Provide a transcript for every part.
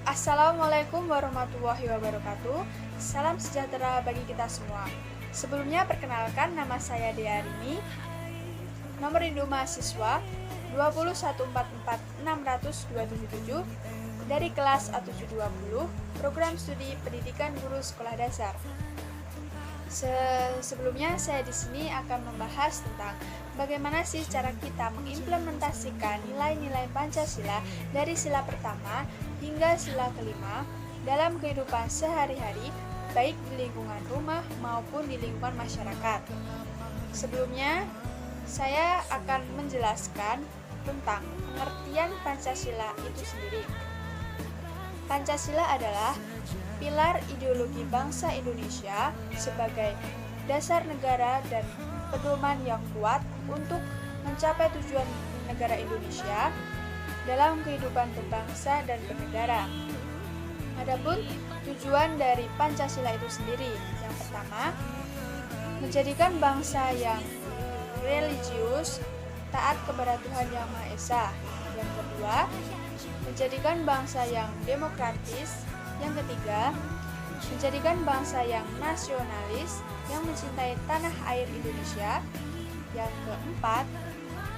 Assalamualaikum warahmatullahi wabarakatuh. Salam sejahtera bagi kita semua. Sebelumnya perkenalkan, nama saya Dea Arini. Nomor induk mahasiswa 2144600 dari kelas A720 Program Studi Pendidikan Guru Sekolah Dasar. Sebelumnya saya di sini akan membahas tentang bagaimana sih cara kita mengimplementasikan nilai-nilai Pancasila dari sila pertama hingga sila kelima dalam kehidupan sehari-hari, baik di lingkungan rumah maupun di lingkungan masyarakat. Sebelumnya, saya akan menjelaskan tentang pengertian Pancasila itu sendiri. Pancasila adalah pilar ideologi bangsa Indonesia sebagai dasar negara dan pedoman yang kuat untuk mencapai tujuan negara Indonesia dalam kehidupan berbangsa dan bernegara. Adapun tujuan dari Pancasila itu sendiri, yang pertama, menjadikan bangsa yang religius, taat kepada Tuhan Yang Maha Esa. Yang kedua, menjadikan bangsa yang demokratis. Yang ketiga, menjadikan bangsa yang nasionalis, yang mencintai tanah air Indonesia. Yang keempat,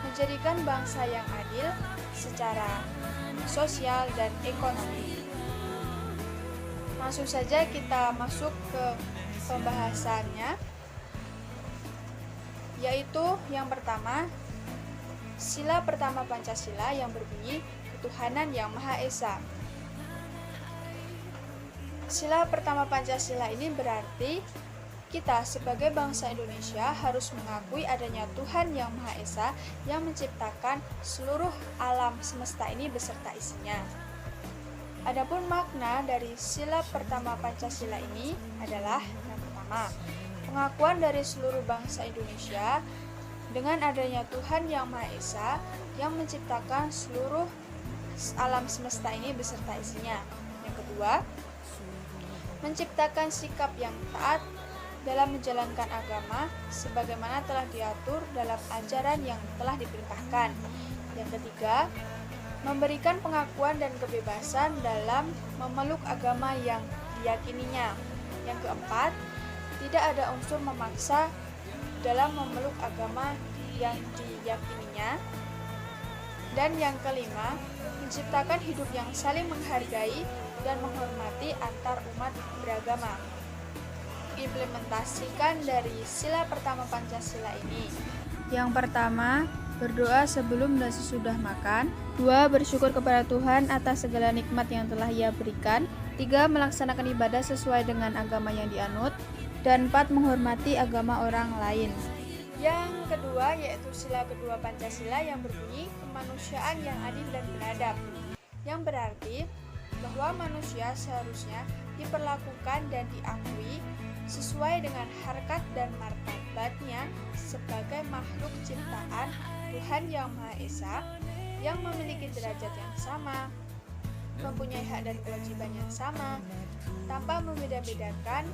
menjadikan bangsa yang adil secara sosial dan ekonomi. Langsung saja kita masuk ke pembahasannya, yaitu yang pertama, sila pertama Pancasila yang berbunyi ketuhanan yang Maha Esa. Sila pertama Pancasila ini berarti kita sebagai bangsa Indonesia harus mengakui adanya Tuhan Yang Maha Esa yang menciptakan seluruh alam semesta ini beserta isinya. Adapun makna dari sila pertama Pancasila ini adalah yang pertama, pengakuan dari seluruh bangsa Indonesia dengan adanya Tuhan Yang Maha Esa yang menciptakan seluruh alam semesta ini beserta isinya. Yang kedua, menciptakan sikap yang taat dalam menjalankan agama sebagaimana telah diatur dalam ajaran yang telah diperintahkan. Yang ketiga, memberikan pengakuan dan kebebasan dalam memeluk agama yang diyakininya. Yang keempat, tidak ada unsur memaksa dalam memeluk agama yang diyakininya. Dan yang kelima, menciptakan hidup yang saling menghargai dan menghormati antar umat beragama. Implementasikan dari sila pertama Pancasila ini. Yang pertama, berdoa sebelum dan sesudah makan. 2. Bersyukur kepada Tuhan atas segala nikmat yang telah Ia berikan. 3. Melaksanakan ibadah sesuai dengan agama yang dianut. Dan 4. Menghormati agama orang lain. Yang kedua yaitu sila kedua Pancasila yang berbunyi kemanusiaan yang adil dan beradab, yang berarti bahwa manusia seharusnya diperlakukan dan diakui sesuai dengan harkat dan martabatnya sebagai makhluk ciptaan Tuhan Yang Maha Esa yang memiliki derajat yang sama, mempunyai hak dan kewajiban yang sama, tanpa membeda-bedakan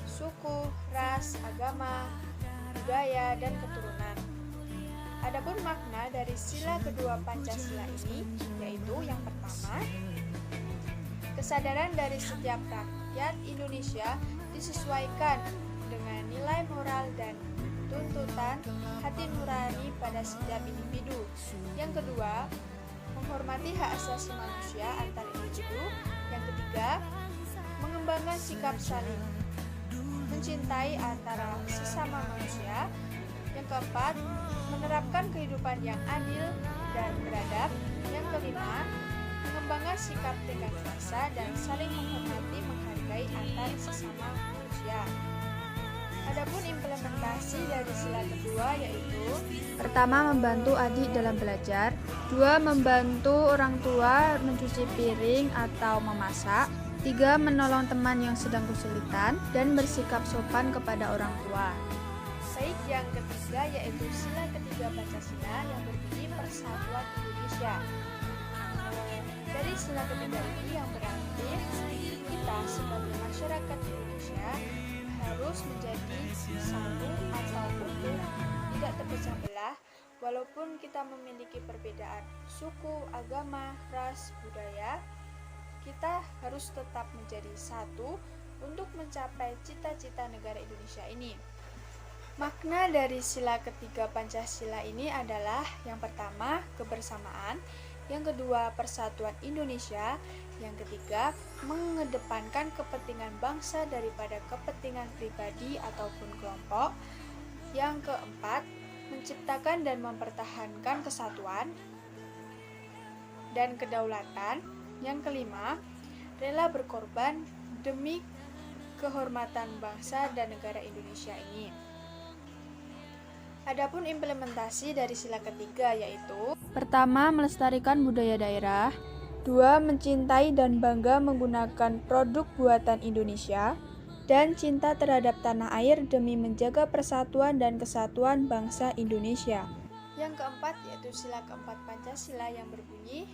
suku, ras, agama, budaya, dan keturunan. Adapun makna dari sila kedua Pancasila ini yaitu yang pertama, kesadaran dari setiap rakyat Indonesia disesuaikan dengan nilai moral dan tuntutan hati nurani pada setiap individu. Yang kedua, menghormati hak asasi manusia antar individu. Yang ketiga, mengembangkan sikap saling mencintai antara sesama manusia. Yang keempat, menerapkan kehidupan yang adil dan beradab. Yang kelima, mengembangkan sikap tegar rasa dan saling menghormati menghargai antar sesama manusia. Adapun implementasi dari sila kedua yaitu pertama, membantu adik dalam belajar. 2. Membantu orang tua mencuci piring atau memasak. 3. Menolong teman yang sedang kesulitan dan bersikap sopan kepada orang tua. Baik, yang ketiga yaitu sila ketiga Pancasila yang berbunyi Persatuan Indonesia. Dari sila ketiga ini yang berarti kita sebagai masyarakat Indonesia harus menjadi satu atau utuh, tidak terpecah belah, walaupun kita memiliki perbedaan suku, agama, ras, budaya. kita harus tetap menjadi satu untuk mencapai cita-cita negara Indonesia ini. Makna dari sila ketiga Pancasila ini adalah yang pertama, kebersamaan, yang kedua, persatuan Indonesia, yang ketiga, mengedepankan kepentingan bangsa daripada kepentingan pribadi ataupun kelompok, yang keempat, menciptakan dan mempertahankan kesatuan dan kedaulatan, yang kelima, rela berkorban demi kehormatan bangsa dan negara Indonesia ini. Adapun implementasi dari sila ketiga yaitu: pertama, melestarikan budaya daerah. Dua, mencintai dan bangga menggunakan produk buatan Indonesia. Dan cinta terhadap tanah air demi menjaga persatuan dan kesatuan bangsa Indonesia. Yang keempat yaitu sila keempat Pancasila yang berbunyi,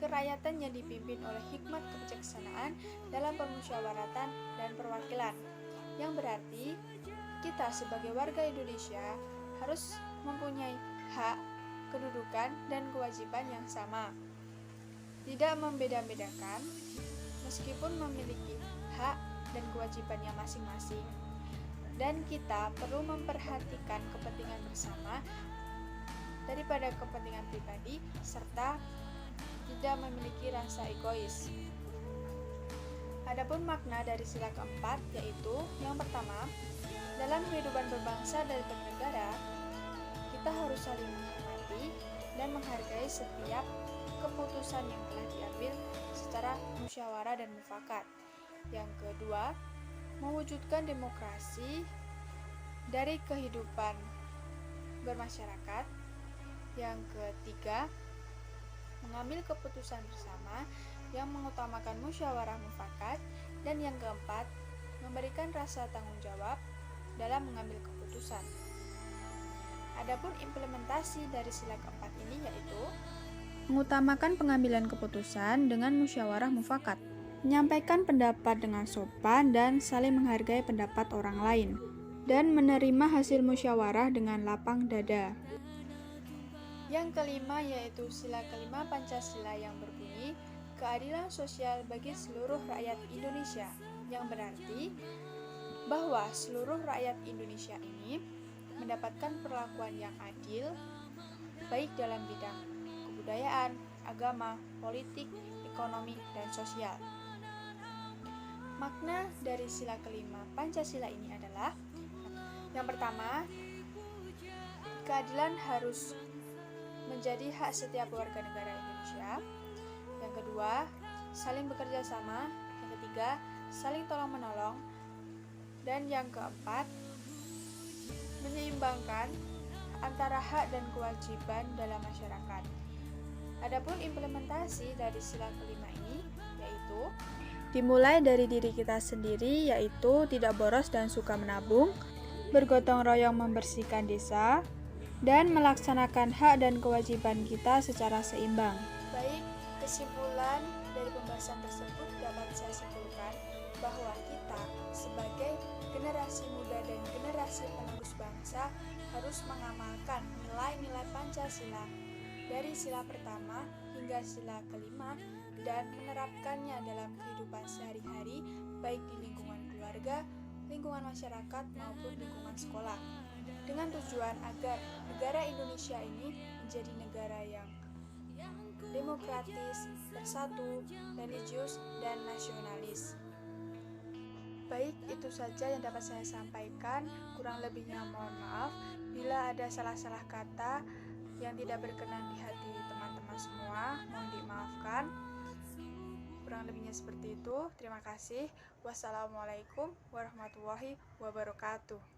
kerakyatan yang dipimpin oleh hikmat kebijaksanaan dalam permusyawaratan dan perwakilan. Yang berarti, kita sebagai warga Indonesia harus mempunyai hak, kedudukan, dan kewajiban yang sama. Tidak membeda-bedakan, meskipun memiliki hak dan kewajibannya masing-masing. Dan kita perlu memperhatikan kepentingan bersama daripada kepentingan pribadi, serta tidak memiliki rasa egois. Adapun makna dari sila keempat yaitu yang pertama, dalam kehidupan berbangsa dan bernegara, kita harus saling menghormati dan menghargai setiap keputusan yang telah diambil secara musyawarah dan mufakat. Yang kedua, mewujudkan demokrasi dari kehidupan bermasyarakat. Yang ketiga, mengambil keputusan bersama yang mengutamakan musyawarah mufakat. Dan yang keempat, memberikan rasa tanggung jawab dalam mengambil keputusan. Adapun implementasi dari sila keempat ini yaitu mengutamakan pengambilan keputusan dengan musyawarah mufakat, menyampaikan pendapat dengan sopan dan saling menghargai pendapat orang lain, dan menerima hasil musyawarah dengan lapang dada. Yang kelima yaitu sila kelima Pancasila yang berbunyi, keadilan sosial bagi seluruh rakyat Indonesia, yang berarti bahwa seluruh rakyat Indonesia ini mendapatkan perlakuan yang adil, baik dalam bidang kebudayaan, agama, politik, ekonomi, dan sosial. Makna dari sila kelima Pancasila ini adalah yang pertama, keadilan harus menjadi hak setiap warga negara Indonesia. Yang kedua, saling bekerja sama. Yang ketiga, saling tolong-menolong. Dan yang keempat, menyeimbangkan antara hak dan kewajiban dalam masyarakat. Adapun implementasi dari sila kelima ini yaitu dimulai dari diri kita sendiri, yaitu tidak boros dan suka menabung, bergotong royong membersihkan desa, dan melaksanakan hak dan kewajiban kita secara seimbang. Baik, kesimpulan dari pembahasan tersebut dapat saya simpulkan bahwa kita sebagai generasi muda dan generasi penerus bangsa harus mengamalkan nilai-nilai Pancasila dari sila pertama hingga sila kelima dan menerapkannya dalam kehidupan sehari-hari, baik di lingkungan keluarga, lingkungan masyarakat, maupun lingkungan sekolah, dengan tujuan agar negara Indonesia ini menjadi negara yang demokratis, bersatu, religius, dan nasionalis. Baik, itu saja yang dapat saya sampaikan. Kurang lebihnya mohon maaf. Bila ada salah-salah kata yang tidak berkenan di hati teman-teman semua, mohon dimaafkan. Kurang lebihnya seperti itu. Terima kasih. Wassalamualaikum warahmatullahi wabarakatuh.